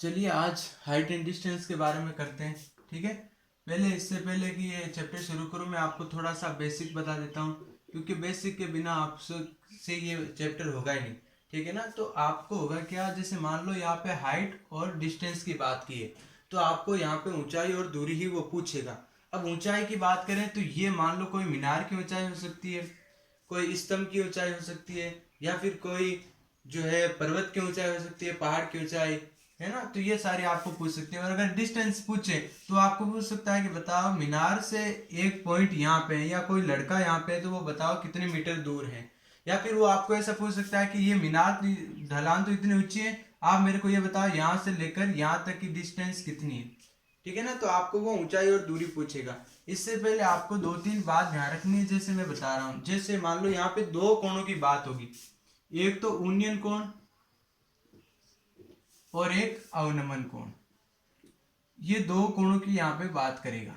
चलिए आज height and distance के बारे में करते हैं। ठीक है, इससे पहले कि ये चैप्टर शुरू करूँ मैं आपको थोड़ा सा बेसिक बता देता हूँ, क्योंकि बेसिक के बिना आपसे ये चैप्टर होगा ही नहीं। ठीक है ना, तो आपको होगा क्या, जैसे मान लो यहाँ पे हाइट और डिस्टेंस की बात की है तो आपको यहाँ पे ऊंचाई और दूरी ही वो पूछेगा। अब ऊंचाई की बात करें तो ये मान लो कोई मीनार की ऊंचाई हो सकती है, कोई स्तंभ की ऊंचाई हो सकती है, या फिर कोई जो है पर्वत की ऊंचाई हो सकती है, पहाड़ की ऊंचाई, है ना। तो ये सारे आपको पूछ सकते हैं। और अगर डिस्टेंस पूछे तो आपको पूछ सकता है कि बताओ मीनार से एक पॉइंट यहाँ पे है, या कोई लड़का यहाँ पे है तो वो बताओ कितने मीटर दूर है। या फिर वो आपको ऐसा पूछ सकता है कि ये मीनार ढलान तो इतनी ऊंची है, आप मेरे को ये बताओ यहाँ से लेकर यहाँ तक की डिस्टेंस कितनी है। ठीक है ना, तो आपको वो ऊंचाई और दूरी पूछेगा। इससे पहले आपको दो तीन बात ध्यान रखनी है, जैसे मैं बता रहा हूँ। जैसे मान लो यहाँ पे दो कोणों की बात होगी, एक तो उन्नयन कोण और एक अवनमन कोण। ये दो कोणों की यहाँ पे बात करेगा।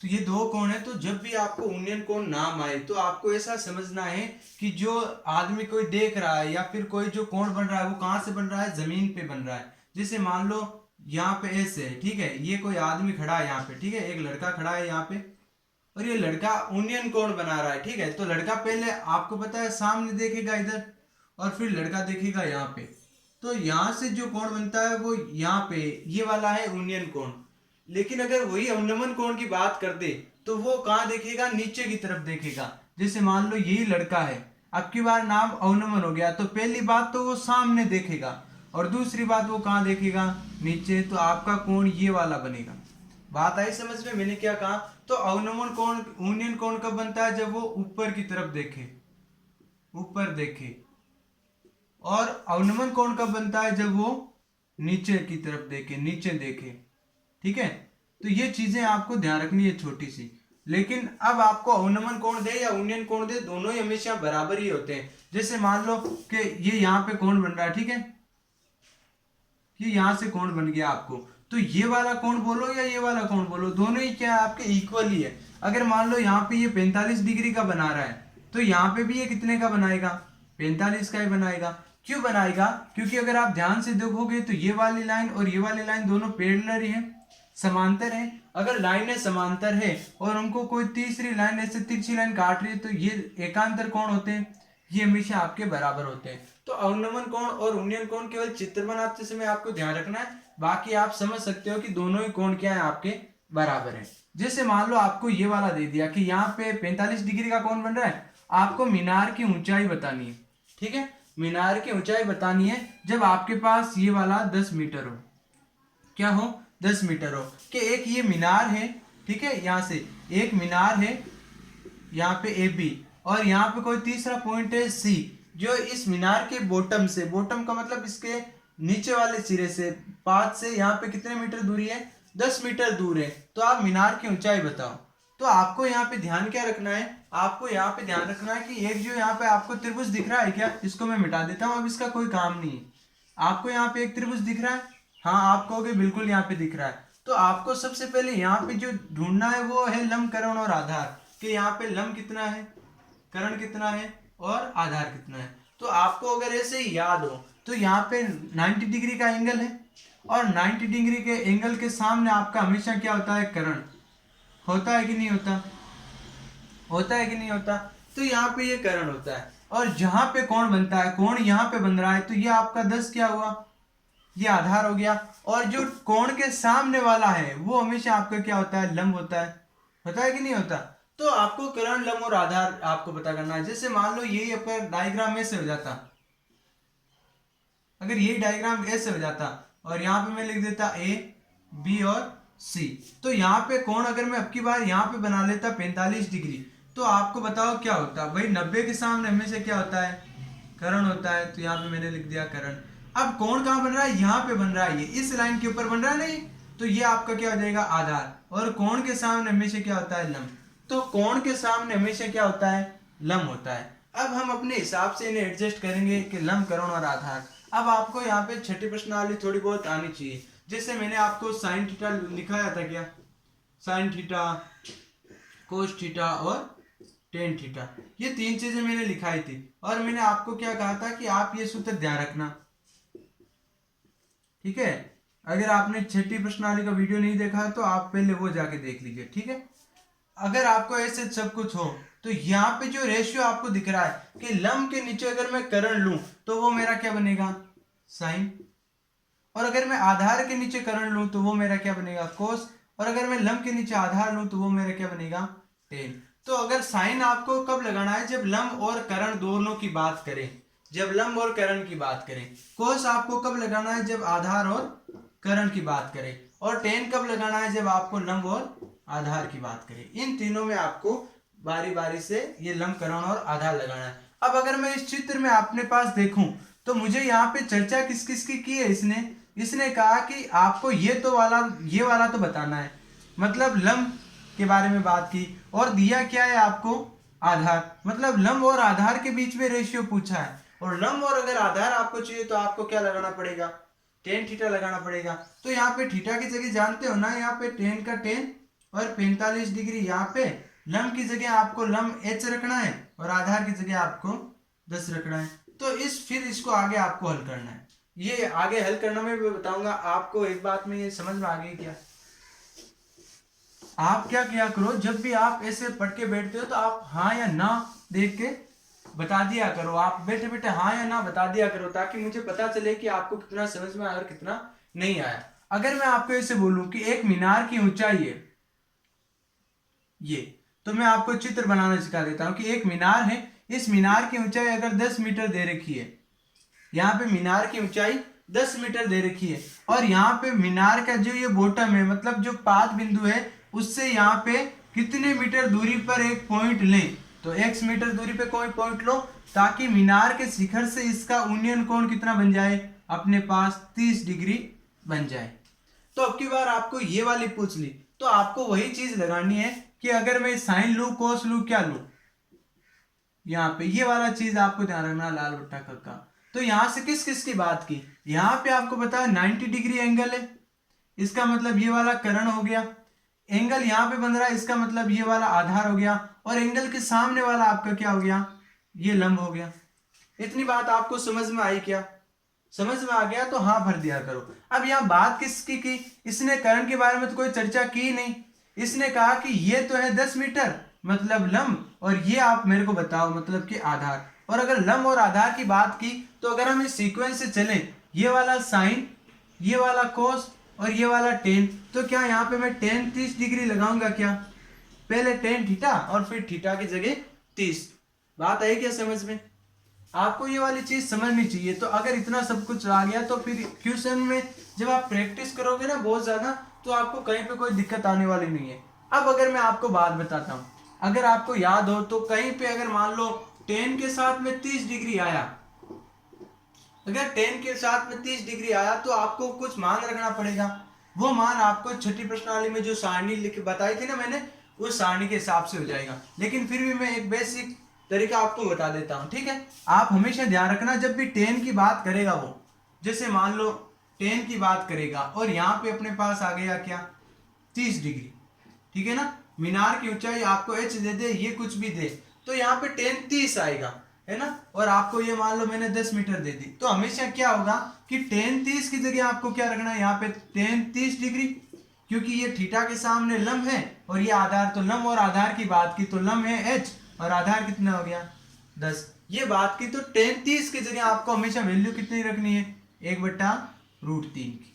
तो ये दो कोण है, तो जब भी आपको उन्नयन कोण नाम आए तो आपको ऐसा समझना है कि जो आदमी कोई देख रहा है या फिर कोई जो कोण बन रहा है वो कहाँ से बन रहा है, जमीन पे बन रहा है। जैसे मान लो यहाँ पे ऐसे है, ठीक है, ये कोई आदमी खड़ा है यहाँ पे, ठीक है, एक लड़का खड़ा है यहाँ पे और ये लड़का उन्नयन कोण बना रहा है। ठीक है, तो लड़का पहले आपको पता है सामने देखेगा इधर, और फिर लड़का देखेगा यहाँ पे। तो यहाँ से जो कोण बनता है वो यहाँ पे ये वाला है उन्नयन कोण। लेकिन अगर वही अवनमन कोण की बात कर दे तो वो कहाँ देखेगा, नीचे की तरफ देखेगा। जैसे मान लो यही लड़का है, अब की बार नाम अवनमन हो गया, तो पहली बात तो वो सामने देखेगा और दूसरी बात वो कहाँ देखेगा, नीचे। तो आपका कोण ये वाला बनेगा। बात आई समझ में मैंने क्या कहा। तो अवनमन कोण यूनियन कोण कब बनता है, जब वो ऊपर की तरफ देखे, ऊपर देखे। और अवनमन कोण कब बनता है, जब वो नीचे की तरफ देखे, नीचे देखे। ठीक है, तो ये चीजें आपको ध्यान रखनी है छोटी सी। लेकिन अब आपको अवनमन कोण दे या यूनियन कोण दे, दोनों ही हमेशा बराबर ही होते हैं। जैसे मान लो कि ये यहाँ पे कोण बन रहा है, ठीक है, ये यहां से कोण बन गया आपको, तो ये वाला कोण बोलो या ये वाला कोण बोलो, दोनों ही क्या है, आपके इक्वल ही है। अगर मान लो यहाँ पे ये 45 डिग्री का बना रहा है तो यहाँ पे भी ये कितने का बनाएगा, 45 का ही बनाएगा। क्यों बनाएगा, क्योंकि अगर आप ध्यान से देखोगे तो ये वाली लाइन और ये वाली लाइन दोनों पैरेलल ही है, समांतर है। अगर लाइनें समांतर है और उनको कोई तीसरी लाइन ऐसे तिरछी लाइन काट रही है तो ये एकांतर कोण होते हैं, ये हमेशा आपके बराबर होते हैं। तो अवनमन कोण और उन्नयन कोण केवल चित्र बनाते समय आपको ध्यान रखना है, बाकी आप समझ सकते हो कि दोनों ही कोण क्या है, आपके बराबर है। जैसे मान लो आपको ये वाला दे दिया कि यहाँ पे 45 डिग्री का कोण बन रहा है, आपको मीनार की ऊंचाई बतानी है। ठीक है, मीनार की ऊंचाई बतानी है जब आपके पास ये वाला 10 मीटर हो। क्या हो, 10 मीटर हो। कि एक ये मीनार है, ठीक है, यहाँ से एक मीनार है यहाँ पे ए बी, और यहाँ पे कोई तीसरा पॉइंट है सी, जो इस मीनार के बॉटम से, बॉटम का मतलब इसके नीचे वाले सिरे से, पाथ से यहाँ पे कितने मीटर दूरी है, 10 मीटर दूर है। तो आप मीनार की ऊंचाई बताओ। तो आपको यहाँ पे ध्यान क्या रखना है, आपको यहाँ पे ध्यान रखना है कि एक जो यहाँ पे आपको त्रिभुज दिख रहा है क्या, इसको मैं मिटा देता हूँ, अब इसका कोई काम नहीं है। आपको यहाँ पे एक त्रिभुज दिख रहा है, हाँ आप कहोगे बिल्कुल यहाँ पे दिख रहा है। तो आपको सबसे पहले यहाँ पे जो ढूंढना है वो है लंब, करण और आधार, कि यहाँ पे लंब कितना है, करण कितना है और आधार कितना है। तो आपको अगर ऐसे ही याद हो तो यहाँ पे 90 डिग्री का एंगल है, और 90 डिग्री के एंगल के सामने आपका हमेशा क्या होता है, करण होता है कि नहीं होता, होता है कि नहीं होता। तो यहाँ पे ये करण होता है, और जहां पे कोण बनता है, कोण यहाँ पे बन रहा है, तो ये आपका 10 क्या हुआ, ये आधार हो गया। और जो कोण के सामने वाला है वो हमेशा आपका क्या होता है, लंब होता है कि नहीं होता। तो आपको करण, लंब और आधार आपको पता करना है। जैसे मान लो यही आपका डायग्राम ऐसे हो जाता, अगर यही डायग्राम ऐसे हो जाता और यहाँ पे मैं लिख देता ए बी और सी, तो यहाँ पे कोण अगर मैं अब की बार यहाँ पे बना लेता 45 डिग्री, तो आपको बताओ क्या होता भाई, 90 के सामने हमेशा क्या होता है, करण होता है। तो यहाँ पे मैंने लिख दिया करण। अब कोण कहाँ बन रहा है, यहाँ पे बन रहा है, ये इस लाइन के ऊपर बन रहा है नहीं, तो ये आपका क्या हो जाएगा, आधार। और कोण के सामने हमेशा क्या होता है, लंब। तो कोण के सामने हमेशा क्या होता है, लंब होता है। अब हम अपने हिसाब से इन्हें एडजस्ट करेंगे कि लंब, करण और आधार। अब आपको यहाँ पे छठी प्रश्नावली थोड़ी बहुत आनी चाहिए। जैसे मैंने आपको साइन थीटा लिखाया था क्या, साइन थीटा, कोस थीटा और टेन थीटा, ये तीन चीजें मैंने लिखाई थी। और मैंने आपको क्या कहा था कि आप ये सूत्र ध्यान रखना, ठीक है। अगर आपने छठी प्रश्नावली का वीडियो नहीं देखा है तो आप पहले वो जाके देख लीजिए, ठीक है। अगर आपको ऐसे सब कुछ हो तो यहाँ पे जो रेशियो आपको दिख रहा है कि लंब के नीचे अगर मैं करण लूं तो वो मेरा क्या बनेगा, साइन। और अगर मैं आधार के नीचे करण लूं तो वो मेरा क्या बनेगा, कोस। और अगर मैं लंब के नीचे आधार लूं तो वो मेरा क्या बनेगा, टेन। तो अगर साइन आपको कब लगाना है, जब लंब और करण दोनों की बात करें, जब लंब और करण की बात करें। कोस आपको कब लगाना है, जब आधार और करण की बात करें। और टेन कब लगाना है, जब आपको लंब और आधार की बात करें। इन तीनों में आपको बारी बारी से ये लंब, करण और आधार लगाना है। अब अगर मैं इस चित्र में अपने पास देखूं तो मुझे यहाँ पे चर्चा किस किस की है, इसने कहा कि आपको ये वाला तो बताना है, मतलब लंब के बारे में बात की। और दिया क्या है आपको, आधार, मतलब लंब और आधार के बीच में रेशियो पूछा है। और लंब और अगर आधार आपको चाहिए तो आपको क्या लगाना पड़ेगा, टेन थीटा लगाना पड़ेगा। तो यहाँ पे थीटा की जगह जानते हो ना, यहाँ पे टेन का टेन और 45 डिग्री। यहाँ पे लंब की जगह आपको लंब एच रखना है और आधार की जगह आपको 10 रखना है। तो फिर इसको आगे आपको हल करना है। ये आगे हल करना मैं बताऊंगा आपको। एक बात में ये समझ में आ गई क्या, आप क्या किया करो, जब भी आप ऐसे पढ़ के बैठते हो तो आप हाँ या ना देख के बता दिया करो। आप बैठे बैठे हाँ या ना बता दिया करो, ताकि मुझे पता चले कि आपको कितना समझ में आया और कितना नहीं आया। अगर मैं आपको ऐसे बोलूं कि एक मीनार की ऊंचाई है ये, तो मैं आपको चित्र बनाना सिखा देता हूं कि एक मीनार है, इस मीनार की ऊंचाई अगर 10 मीटर दे रखी है, यहाँ पे मीनार की ऊंचाई 10 मीटर दे रखी है। और यहाँ पे मीनार का जो ये बॉटम है, मतलब जो पाद बिंदु है, उससे यहाँ पे कितने मीटर दूरी पर एक पॉइंट लें, तो x मीटर दूरी पे कोई पॉइंट लो, ताकि मीनार के शिखर से इसका उन्नयन कोण कितना बन जाए, अपने पास 30 डिग्री बन जाए। तो अब की बार आपको ये वाली पूछ ली तो आपको वही चीज लगानी है कि अगर मैं साइन लू, कोस लू, क्या लू, यहाँ पे ये वाला चीज आपको ध्यान रखना, लाल बट्टा कक्का। तो यहां से किस किस की बात की, यहाँ पे आपको बताया 90 डिग्री एंगल है, इसका मतलब ये वाला करण हो गया। एंगल यहाँ पे बन रहा है, इसका मतलब ये वाला आधार हो गया। और एंगल के सामने वाला आपका क्या हो गया, ये लंब हो गया। इतनी बात आपको समझ में आई क्या, समझ में आ गया तो हाँ भर दिया करो। अब यहाँ बात किसकी की, इसने करण के बारे में तो कोई चर्चा की नहीं। इसने कहा कि ये तो है 10 मीटर मतलब लंब, और ये आप मेरे को बताओ मतलब कि आधार। और अगर लंब और आधार की बात की तो अगर हम इस सीक्वेंस से चलें, ये वाला साइन, ये वाला कोस और ये वाला टेन, तो क्या यहाँ पे मैं टेन 30 डिग्री लगाऊंगा क्या, पहले टेन थीटा और फिर थीटा की जगह 30। बात आई क्या समझ में, आपको ये वाली चीज समझनी चाहिए। तो अगर इतना सब कुछ आ गया तो फिर क्वेश्चन में जब आप प्रैक्टिस करोगे ना बहुत ज्यादा, तो आपको कहीं पे कोई दिक्कत आने वाली नहीं है। अब अगर मैं आपको बात बताता हूँ, अगर आपको याद हो तो कहीं पे अगर मान लो 10 के साथ में 30 डिग्री आया, अगर 10 के साथ में 30 डिग्री आया तो आपको कुछ मान रखना पड़ेगा। वो मान आपको छठी प्रश्नावली में जो सारणी लिख बताई थी ना मैंने, उस सारणी के हिसाब से हो जाएगा। लेकिन फिर भी मैं एक बेसिक तरीका आपको बता देता हूं, ठीक है। आप हमेशा ध्यान रखना, जब भी 10 की बात करेगा वो, जैसे मान लो 10 की बात करेगा और यहाँ पे अपने पास आ गया क्या 30 डिग्री, ठीक है ना। मीनार की ऊंचाई आपको h दे दे, ये कुछ भी दे, तो यहाँ पे 10 30 आएगा, है ना। और आपको ये मान लो मैंने 10 मीटर दे दी, तो हमेशा क्या होगा कि 10 30 की जगह आपको क्या रखना है, यहाँ पे 10 30 डिग्री, क्योंकि ये थीटा के सामने लंब है और ये आधार। तो लंब और आधार की बात की तो लंब है h और आधार कितना हो गया 10। ये बात की तो 10 30 की जगह आपको हमेशा वैल्यू कितनी रखनी है, 1/√3 की,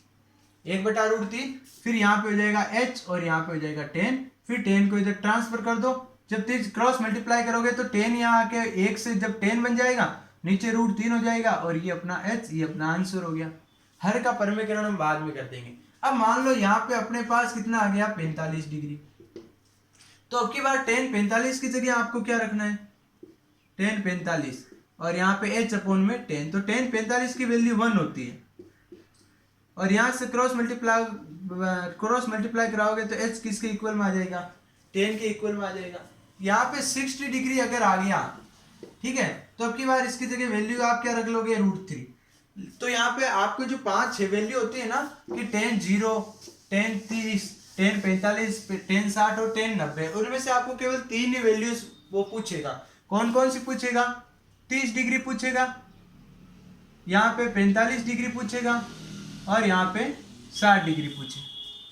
1/√3। फिर यहाँ पे हो जाएगा h और यहाँ पे हो जाएगा 10, फिर 10 को इधर ट्रांसफर कर दो। जब 3 क्रॉस मल्टीप्लाई करोगे तो 10 यहाँ आके 1 से जब 10 बन जाएगा, नीचे √3 हो जाएगा और ये अपना h, ये अपना आंसर हो गया। हर का परमीकरण हम बाद में कर देंगे। अब मान लो यहाँ पे अपने पास कितना आ गया 45 डिग्री, तो अब की बार 10 45 की जगह आपको क्या रखना है 10 45 और यहाँ पे h/में 10, तो 10 45 की वैल्यू 1 होती है। और यहाँ से क्रॉस मल्टीप्लाई कराओगे तो h किसके इक्वल में आ जाएगा 10 के इक्वल में आ जाएगा। यहाँ पे 60 डिग्री अगर आ गया, ठीक है, तो अब की बार इसकी जगह वैल्यू आप क्या रख लोगे √3। तो यहाँ पे आपको जो 5-6 वैल्यू होती है ना कि 10 0 10 30 10 45 10 60 और 10 90, उनमें से आपको केवल 3 ही वैल्यूज वो पूछेगा। कौन कौन सी पूछेगा, 30 डिग्री पूछेगा, यहाँ पे 45 डिग्री पूछेगा और यहाँ पे 60 डिग्री पूछे।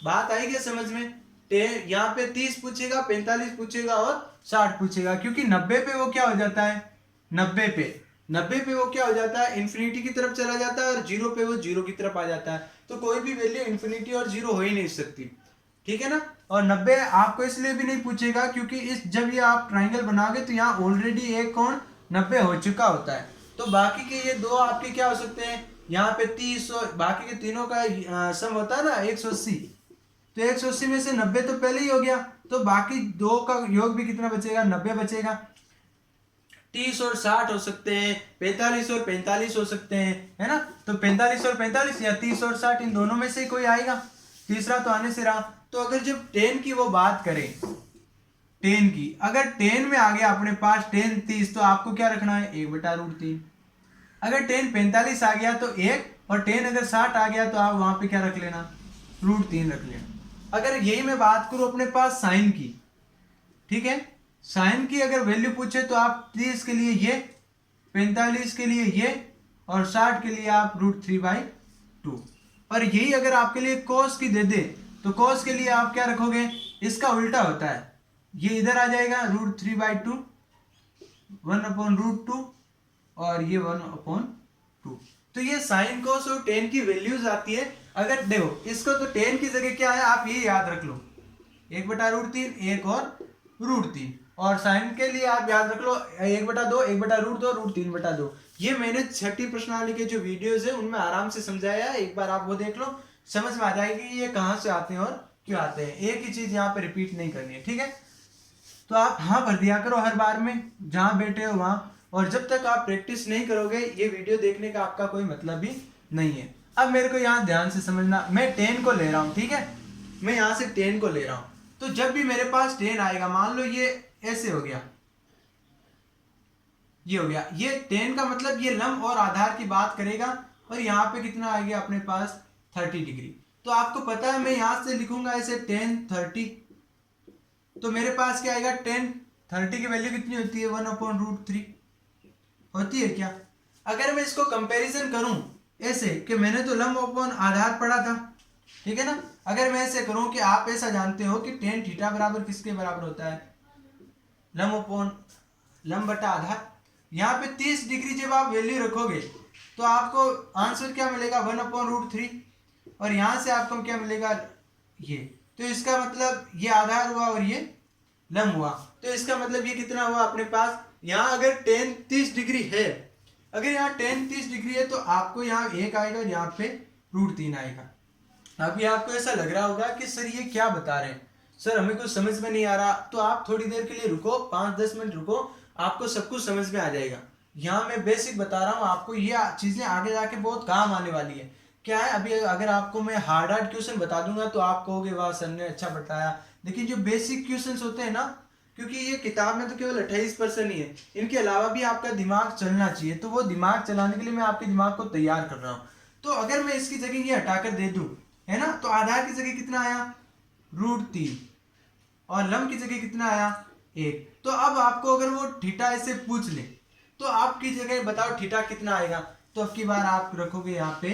बात आई क्या समझ में? यहाँ पे 30 पूछेगा, 45 पूछेगा और 60 पूछेगा, क्योंकि 90 पे वो क्या हो जाता है, 90 पे वो क्या हो जाता है, इन्फिनिटी की तरफ चला जाता है, और 0 पे वो 0 की तरफ आ जाता है। तो कोई भी वैल्यू इन्फिनिटी और 0 हो ही नहीं सकती, ठीक है ना। और 90 आपको इसलिए भी नहीं पूछेगा क्योंकि इस जब ये आप ट्राइंगल बनाओगे तो यहाँ ऑलरेडी एक कोण 90 हो चुका होता है। तो बाकी के ये दो आपके क्या हो सकते हैं, यहाँ पे 30 और बाकी के तीनों का सम होता है ना 180। तो 180 में से 90 तो पहले ही हो गया, तो बाकी दो का योग भी कितना बचेगा, 90 बचेगा। 30 और 60 हो सकते हैं, 45 और 45 हो सकते हैं, है ना। तो 45 और 45 या 30 और 60 इन दोनों में से कोई आएगा, तीसरा तो आने से रहा। तो अगर जब 10 की वो बात करें, 10 की अगर 10 में आ गया अपने पास 10 30, तो आपको क्या रखना है, 1/√3। अगर 10 45 आ गया तो 1, और 10 अगर 60 आ गया तो आप वहां पे क्या रख लेना, √3 रख लेना। अगर यही मैं बात करूं अपने पास साइन की, ठीक है, साइन की अगर वैल्यू पूछे तो आप 30 के लिए ये, 45 के लिए ये, और 60 के लिए आप √3/2। और यही अगर आपके लिए कॉस की दे दे तो कॉस के लिए आप क्या रखोगे, इसका उल्टा होता है, ये इधर आ जाएगा √3/2, 1/√2, और ये 1/2। तो ये साइन कॉस और टेन की वैल्यूज आती है। अगर देखो इसको, तो टेन की जगह क्या है आप ये याद रख लो, 1/√3, 1 और √3, और साइन के लिए आप याद रख लो 1/2, 1/√2, √3/2। ये मैंने छठी प्रश्नावली के जो वीडियोस है उनमें आराम से समझाया है, एक बार आप वो देख लो, समझ में आ जाएगी ये कहाँ से आते हैं और क्यों आते हैं। एक ही चीज यहाँ पे रिपीट नहीं करनी है, ठीक है। तो आप हाँ भर दिया करो हर बार में जहां बैठे हो वहां, और जब तक आप प्रैक्टिस नहीं करोगे ये वीडियो देखने का आपका कोई मतलब भी नहीं है। अब मेरे को यहाँ ध्यान से समझना, मैं 10 को ले रहा हूँ, ठीक है, मैं यहाँ से 10 को ले रहा हूँ। तो जब भी मेरे पास 10 आएगा, मान लो ये ऐसे हो गया, ये हो गया, ये 10 का मतलब ये लंब और आधार की बात करेगा, और यहाँ पे कितना आ गया अपने पास 30 डिग्री। तो आपको पता है मैं यहां से लिखूंगा ऐसे 10 30, तो मेरे पास क्या आएगा, 10 30 की वैल्यू कितनी होती है, 1/√3 होती है क्या। अगर मैं इसको कंपैरिजन करूं ऐसे कि मैंने तो लंब अपॉन आधार पढ़ा था, ठीक है ना। अगर मैं ऐसे करूं कि आप ऐसा जानते हो कि tan थीटा बराबर किसके बराबर होता है, लंब अपॉन लंब बटा आधार। यहाँ पे 30 डिग्री जब आप वैल्यू रखोगे तो आपको आंसर क्या मिलेगा, 1/√3, और यहां से आपको क्या मिलेगा, ये। तो इसका मतलब ये आधार हुआ और ये लंब हुआ, तो इसका मतलब ये कितना हुआ अपने पास, यहाँ अगर tan 30 डिग्री है, अगर यहाँ tan 30 डिग्री है तो आपको यहाँ 1 आएगा और यहाँ पे √3 आएगा। अभी आपको ऐसा लग रहा होगा कि सर ये क्या बता रहे हैं, सर हमें कुछ समझ में नहीं आ रहा। तो आप थोड़ी देर के लिए रुको, 5-10 मिनट रुको, आपको सब कुछ समझ में आ जाएगा। यहाँ मैं बेसिक बता रहा हूँ आपको, ये चीजें आगे जाके बहुत काम आने वाली है। क्या है, अभी अगर आपको मैं हार्ड क्वेश्चन बता दूंगा तो आप कहोगे वाह सर ने अच्छा बताया, लेकिन जो बेसिक क्वेश्चन होते हैं ना, क्योंकि ये किताब में तो केवल 28% ही है, इनके अलावा भी आपका दिमाग चलना चाहिए, तो वो दिमाग चलाने के लिए मैं आपके दिमाग को तैयार कर रहा हूँ। तो अगर मैं इसकी जगह ये हटाकर दे दूं, है ना, तो आधार की जगह कितना आया, √3, और लंब की जगह कितना आया, 1। तो अब आपको अगर वो थीटा ऐसे पूछ ले तो आपकी जगह बताओ थीटा कितना आएगा, तो अब की बार आप रखोगे यहाँ पे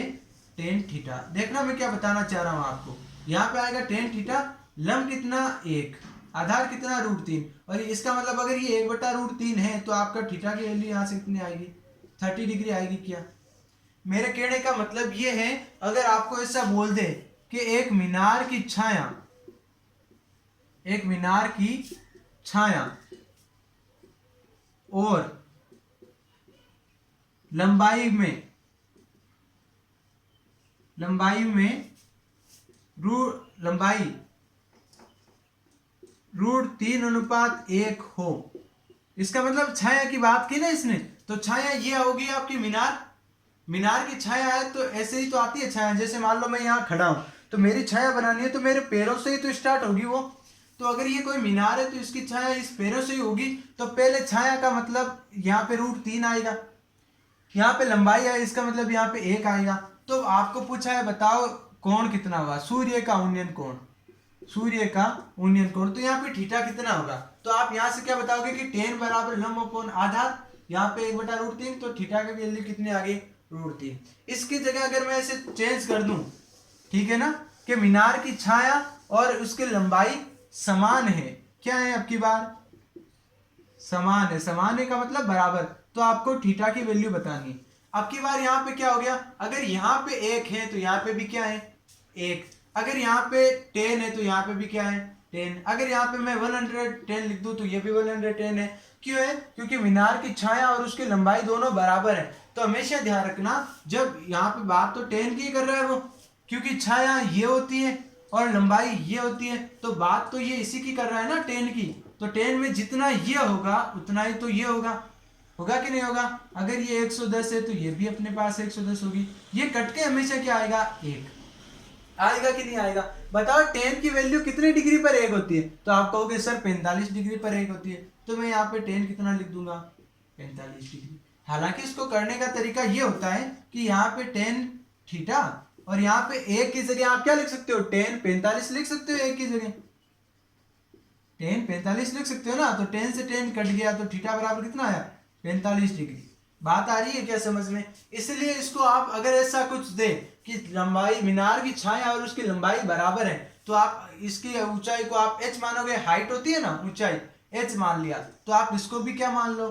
tan थीटा। देखना मैं क्या बताना चाह रहा हूँ आपको, यहाँ पे आएगा tan थीटा, लंब कितना 1, आधार कितना √3, और इसका मतलब अगर ये 1/√3 है तो आपका थीटा की वैल्यू यहाँ से कितनी आएगी, 30 डिग्री आएगी क्या। मेरे कहने का मतलब ये है, अगर आपको ऐसा बोल दे कि एक मीनार की छाया, एक मीनार की छाया और लंबाई में √3:1 हो, इसका मतलब छाया की बात की ना इसने, तो छाया ये होगी आपकी मीनार की छाया है। तो ऐसे ही तो आती है छाया, जैसे मान लो मैं यहाँ खड़ा हूं तो मेरी छाया बनानी है तो मेरे पैरों से ही तो स्टार्ट होगी वो। तो अगर ये कोई मीनार है तो इसकी छाया इस पैरों से ही होगी, तो पहले छाया का मतलब यहाँ पे √3 आएगा, यहाँ पे लंबाई है इसका मतलब यहाँ पे 1 आएगा। तो आपको पूछा है बताओ कोण कितना हुआ, सूर्य का उन्नयन कोण, सूर्य का उन्नयन कोण, तो यहाँ पे थीटा कितना होगा। तो आप यहाँ से क्या बताओगे कि tan बराबर लंब अपॉन आधार, यहाँ पे 1/√3, तो थीटा की वैल्यू कितनी आ गई, √3। इसकी जगह अगर मैं इसे चेंज कर दूं ठीक है ना, कि मीनार की छाया और उसकी लंबाई समान है। क्या है अब की बार? समान है। समान है का मतलब बराबर। तो आपको थीटा की वैल्यू बतानी है। अब की बार यहाँ पे क्या हो गया, अगर यहाँ पे 1 है तो यहाँ पे भी क्या है 1। अगर यहाँ पे 10 है तो यहाँ पे भी क्या है 10। अगर यहाँ पे मैं 110 लिख दूं तो ये भी 110 है। क्यों है? क्योंकि मीनार की छाया और उसकी लंबाई दोनों बराबर है। तो हमेशा ध्यान रखना, जब यहाँ पे बात तो 10 की कर रहा है वो, क्योंकि छाया ये होती है और लंबाई ये होती है, तो बात तो ये इसी की कर रहा है ना 10 की। तो 10 में जितना ये होगा उतना ही तो ये होगा। होगा कि नहीं होगा? अगर ये 110 है तो ये भी अपने पास 110 होगी। ये कट के हमेशा क्या आएगा 1 आएगा कि नहीं आएगा? बताओ 10 की वैल्यू कितने डिग्री पर 1 होती है? तो आप कहोगे सर 45 डिग्री पर 1 होती है। तो मैं यहाँ पे 10 कितना लिख दूंगा 45 डिग्री। हालांकि इसको करने का तरीका ये होता है कि यहाँ पे 10 थीटा और यहाँ पे 1 की जगह आप क्या लिख सकते हो 10 45 लिख सकते हो। 1 की जगह 10 45 लिख सकते हो ना। तो 10 से 10 कट गया तो थीटा बराबर कितना आया 45 डिग्री। बात आ रही है क्या समझ में? इसलिए इसको आप अगर ऐसा कुछ दे कि लंबाई मीनार की छाया और उसकी लंबाई बराबर है, तो आप इसकी ऊंचाई को आप h मानोगे। हाइट होती है ना ऊंचाई, h मान लिया, तो आप इसको भी क्या मान लो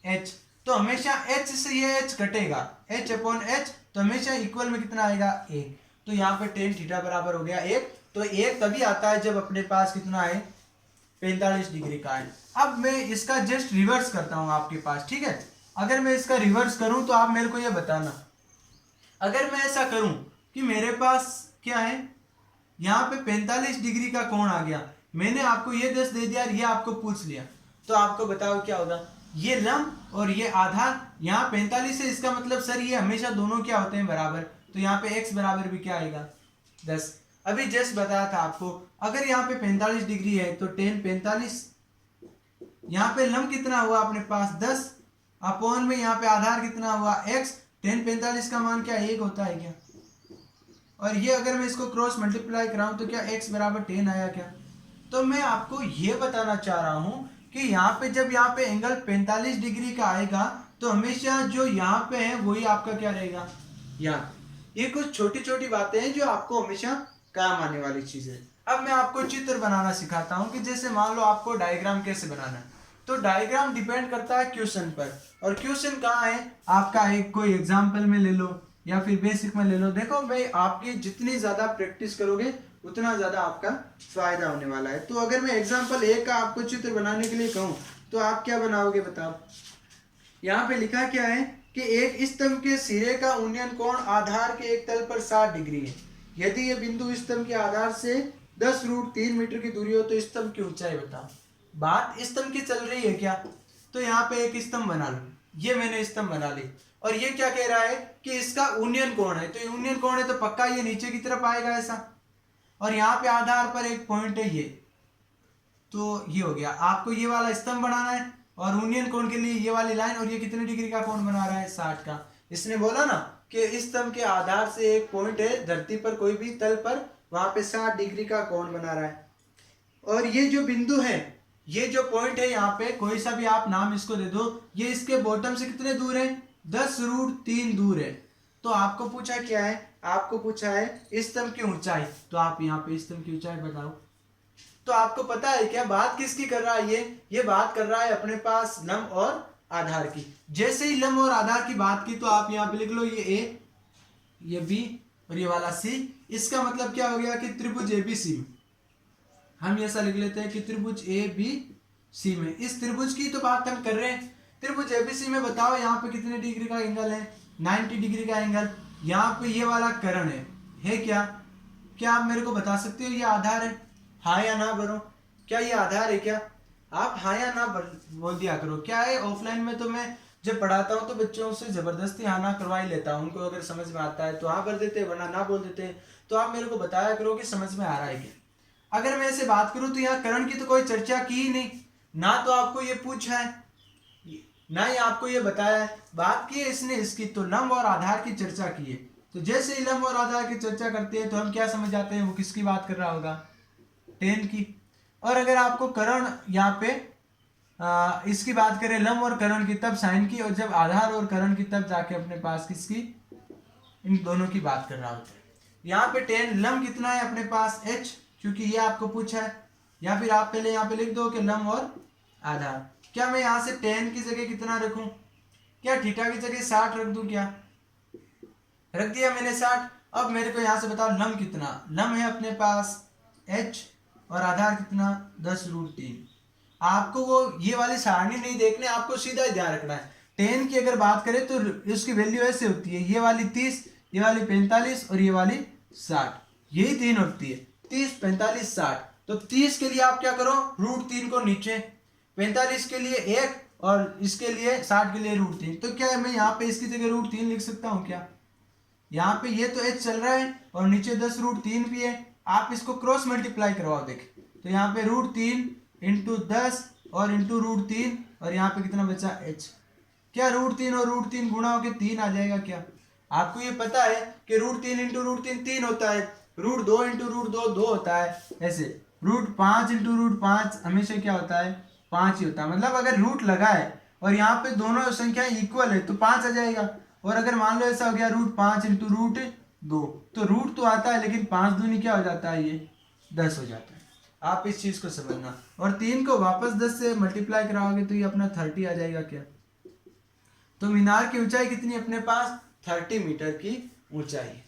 h। तो हमेशा h से ये h घटेगा, h अपॉन h, तो हमेशा इक्वल में कितना आएगा 1। तो यहाँ पे tan थीटा बराबर हो गया 1। तो 1 तभी आता है जब अपने पास कितना है 45 डिग्री का है। अब मैं इसका जस्ट रिवर्स करता हूं आपके पास, ठीक है? अगर मैं इसका रिवर्स करूं तो आप मेरे को ये बताना। अगर मैं ऐसा करूं कि मेरे पास क्या है यहाँ पे 45 डिग्री का कोण आ गया, मैंने आपको ये 10 दे दिया, ये आपको पूछ लिया, तो आपको बताओ क्या होगा? ये लंब और ये आधार, यहाँ 45 है, इसका मतलब सर ये हमेशा दोनों क्या होते हैं बराबर। तो यहाँ पे x बराबर भी क्या आएगा 10। अभी जस्ट बताया था आपको, अगर यहाँ पे 45 डिग्री है तो tan 45, यहाँ पे लंब कितना हुआ अपने पास 10 अपॉन में यहाँ पे आधार कितना हुआ x। tan 45 का मान क्या 1 होता है क्या? और ये अगर मैं इसको क्रॉस मल्टीप्लाई कराऊं तो क्या x बराबर 10 आया क्या? तो मैं आपको ये बताना चाह रहा हूं कि यहाँ पे जब यहाँ पे एंगल 45 डिग्री का आएगा तो हमेशा जो यहाँ पे है वही आपका क्या रहेगा यहाँ। ये कुछ छोटी छोटी बातें हैं जो आपको हमेशा काम आने वाली चीज है। अब मैं आपको चित्र बनाना सिखाता हूँ कि जैसे मान लो आपको डायग्राम कैसे बनाना है। तो डायग्राम डिपेंड करता है क्वेश्चन पर, और क्वेश्चन कहाँ है आपका, एक कोई एग्जाम्पल में ले लो या फिर बेसिक में ले लो। देखो भाई, आपकी जितनी ज्यादा प्रैक्टिस करोगे उतना ज्यादा आपका फायदा होने वाला है। तो अगर मैं एग्जाम्पल 1 का आपको चित्र बनाने के लिए कहूँ तो आप क्या बनाओगे बताओ? यहाँ पे लिखा क्या है कि एक स्तंभ के सिरे का उन्नयन कोण आधार के एक तल पर 60 डिग्री है। यदि ये बिंदु स्तंभ के आधार से 10√3 मीटर की दूरी हो तो स्तंभ की ऊंचाई बताओ। बात स्तंभ की चल रही है क्या? तो यहाँ पे एक स्तंभ बना लो, ये मैंने स्तंभ बना ली, और ये क्या कह रहा है कि इसका उन्नयन कोण है। तो उन्नयन कोण है तो पक्का ये नीचे की तरफ आएगा ऐसा, और यहाँ पे आधार पर एक पॉइंट है ये, तो ये हो गया। आपको ये वाला स्तंभ बनाना है और उन्नयन कोण के लिए ये वाली लाइन, और ये कितने डिग्री का कोण बना रहा है 60 का। इसने बोला ना कि इस स्तंभ के आधार से एक पॉइंट है धरती पर कोई भी तल पर, वहां पे 60 डिग्री का कोण बना रहा है। और ये जो बिंदु है, ये जो पॉइंट है यहाँ पे, कोई सा भी आप नाम इसको दे दो, ये इसके बॉटम से कितने दूर है 10√3 दूर है। तो आपको पूछा क्या है? आपको पूछा है स्तंभ की ऊंचाई। तो आप यहाँ पे स्तंभ की ऊंचाई बताओ। तो आपको पता है क्या बात किसकी कर रहा है? ये बात कर रहा है अपने पास लंब और आधार की। जैसे ही लंब और आधार की बात की तो आप यहाँ पे लिख लो ये A, ये B और ये वाला C। इसका मतलब क्या हो गया कि त्रिभुज ABC में हम ऐसा लिख लेते हैं कि त्रिभुज ABC में, इस त्रिभुज की तो बात हम कर रहे हैं। त्रिभुज ABC में बताओ यहाँ पे कितने डिग्री का एंगल है 90 डिग्री का एंगल। यहाँ पे ये वाला कर्ण है क्या? क्या आप मेरे को बता सकते हो ये आधार है? हाँ या ना बोलो, क्या ये आधार है क्या? आप हाँ या ना बोल दिया करो। क्या है, ऑफलाइन में तो मैं जब पढ़ाता हूँ तो बच्चों से जबरदस्ती हाँ ना करवा ही लेता हूँ। उनको अगर समझ में आता है तो हाँ कर देते, वरना ना बोल देते। तो आप मेरे को बताया करो कि समझ में आ रहा है क्या। अगर मैं ऐसे बात करूं तो यहाँ कर्ण की तो कोई चर्चा की ही नहीं ना, तो आपको ये पूछा है ना ही आपको ये बताया है। बात की है इसने इसकी, तो लंब और आधार की चर्चा की है। तो जैसे ही लंब और आधार की चर्चा करते हैं तो हम क्या समझ जाते हैं वो किसकी बात कर रहा होगा 10 की। और अगर आपको कर्ण यहाँ पे इसकी बात करें लंब और कर्ण की तब साइन की, और जब आधार और कर्ण की तब जाके अपने पास किसकी इन दोनों की बात कर रहा होता है। यहाँ पे 10 लम कितना है अपने पास h, क्योंकि ये आपको पूछा है। या फिर आप पहले यहाँ पे लिख दो कि लम और आधार। क्या मैं यहाँ से 10 की जगह कितना रखूं, क्या थीटा की जगह 60 रख दूं, क्या रख दिया मैंने 60। अब मेरे को यहाँ से बताओ लम कितना, लम है अपने पास h और आधार कितना 10√3। आपको वो ये वाली सारणी नहीं देखने, आपको सीधा ही ध्यान रखना है। 10 की अगर बात करें तो उसकी वैल्यू ऐसे होती है, ये वाली 30, ये वाली 45 और ये वाली 60, यही तीन होती है 30 45 60। तो 30 के लिए आप क्या करो, √3 को नीचे, 45 के लिए 1 और इसके लिए 60 के लिए √3। तो क्या मैं यहाँ पे इसकी जगह √3 लिख सकता हूँ क्या? यहाँ पे ये तो h चल रहा है और नीचे 10√3 भी है, आप इसको क्रॉस मल्टीप्लाई करवाओ देखें। तो यहाँ पे √3 इंटू 10 और इंटू √3 और यहाँ पे कितना बचा h। क्या √3 और √3 गुणा होके 3 आ जाएगा क्या? आपको ये पता है कि √3 इंटू √3 3 होता है, √2 इंटू √2 2 होता है, ऐसे √5 इंटू √5 हमेशा क्या होता है 5 ही होता है। मतलब अगर रूट लगा है और यहाँ पे दोनों संख्याएं इक्वल है तो 5 आ जाएगा। और अगर मान लो ऐसा हो गया √5 इंटू √2, तो रूट तो आता है लेकिन 5 दूनी क्या हो जाता है, ये 10 हो जाता है। आप इस चीज को समझना। और 3 को वापस 10 से मल्टीप्लाई कराओगे तो ये अपना 30 आ जाएगा क्या? तो मीनार की ऊंचाई कितनी अपने पास 30 मीटर की ऊंचाई।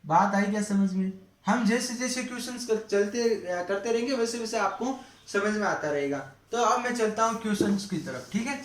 बात आई क्या समझ में? हम जैसे जैसे क्वेश्चंस करते रहेंगे वैसे वैसे आपको समझ में आता रहेगा। तो अब मैं चलता हूँ क्वेश्चंस की तरफ, ठीक है।